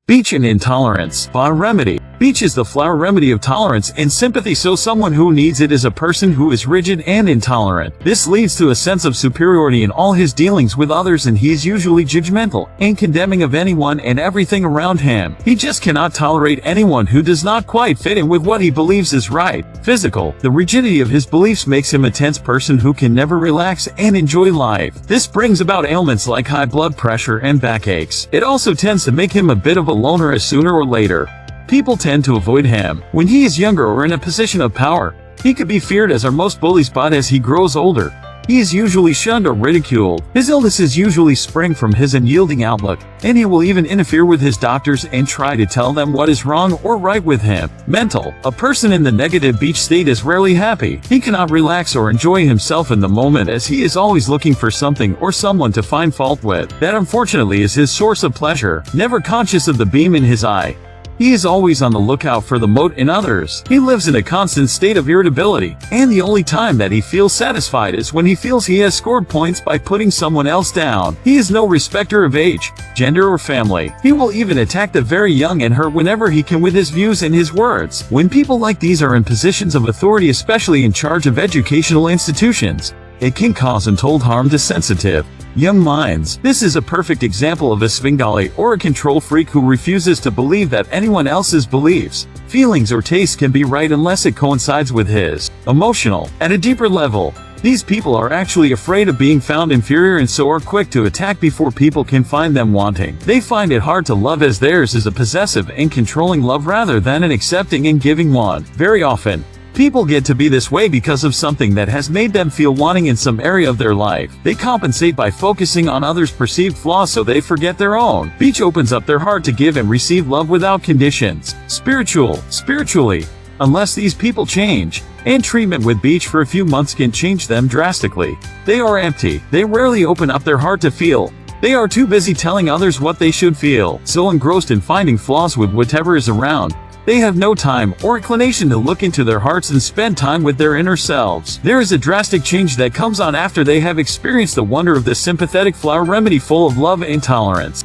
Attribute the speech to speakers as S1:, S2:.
S1: Beech and Intolerance Flower Remedy. Beech is the flower remedy of tolerance and sympathy, so someone who needs it is a person who is rigid and intolerant. This leads to a sense of superiority in all his dealings with others, and he is usually judgmental and condemning of anyone and everything around him. He just cannot tolerate anyone who does not quite fit in with what he believes is right. Physical. The rigidity of his beliefs makes him a tense person who can never relax and enjoy life. This brings about ailments like high blood pressure and backaches. It also tends to make him a bit of a loner, as sooner or later people tend to avoid him. When he is younger or in a position of power, he could be feared as are most bullies, but as he grows older, he is usually shunned or ridiculed. His illnesses usually spring from his unyielding outlook, and he will even interfere with his doctors and try to tell them what is wrong or right with him. Mental. A person in the negative Beech state is rarely happy. He cannot relax or enjoy himself in the moment, as he is always looking for something or someone to find fault with. That, unfortunately, is his source of pleasure. Never conscious of the beam in his eye, he is always on the lookout for the mote in others. He lives in a constant state of irritability, and the only time that he feels satisfied is when he feels he has scored points by putting someone else down. He is no respecter of age, gender, or family. He will even attack the very young and hurt whenever he can with his views and his words. When people like these are in positions of authority, especially in charge of educational institutions, it can cause untold harm to sensitive, young minds. This is a perfect example of a Svengali, or a control freak, who refuses to believe that anyone else's beliefs, feelings, or tastes can be right unless it coincides with his. Emotional. At a deeper level, these people are actually afraid of being found inferior, and so are quick to attack before people can find them wanting. They find it hard to love, as theirs is a possessive and controlling love rather than an accepting and giving one. Very often, people get to be this way because of something that has made them feel wanting in some area of their life. They compensate by focusing on others' perceived flaws so they forget their own. Beech opens up their heart to give and receive love without conditions. Spiritually. Unless these people change, and treatment with Beech for a few months can change them drastically. They are empty. They rarely open up their heart to feel. They are too busy telling others what they should feel. So engrossed in finding flaws with whatever is around, they have no time or inclination to look into their hearts and spend time with their inner selves. There is a drastic change that comes on after they have experienced the wonder of this sympathetic flower remedy full of love and tolerance.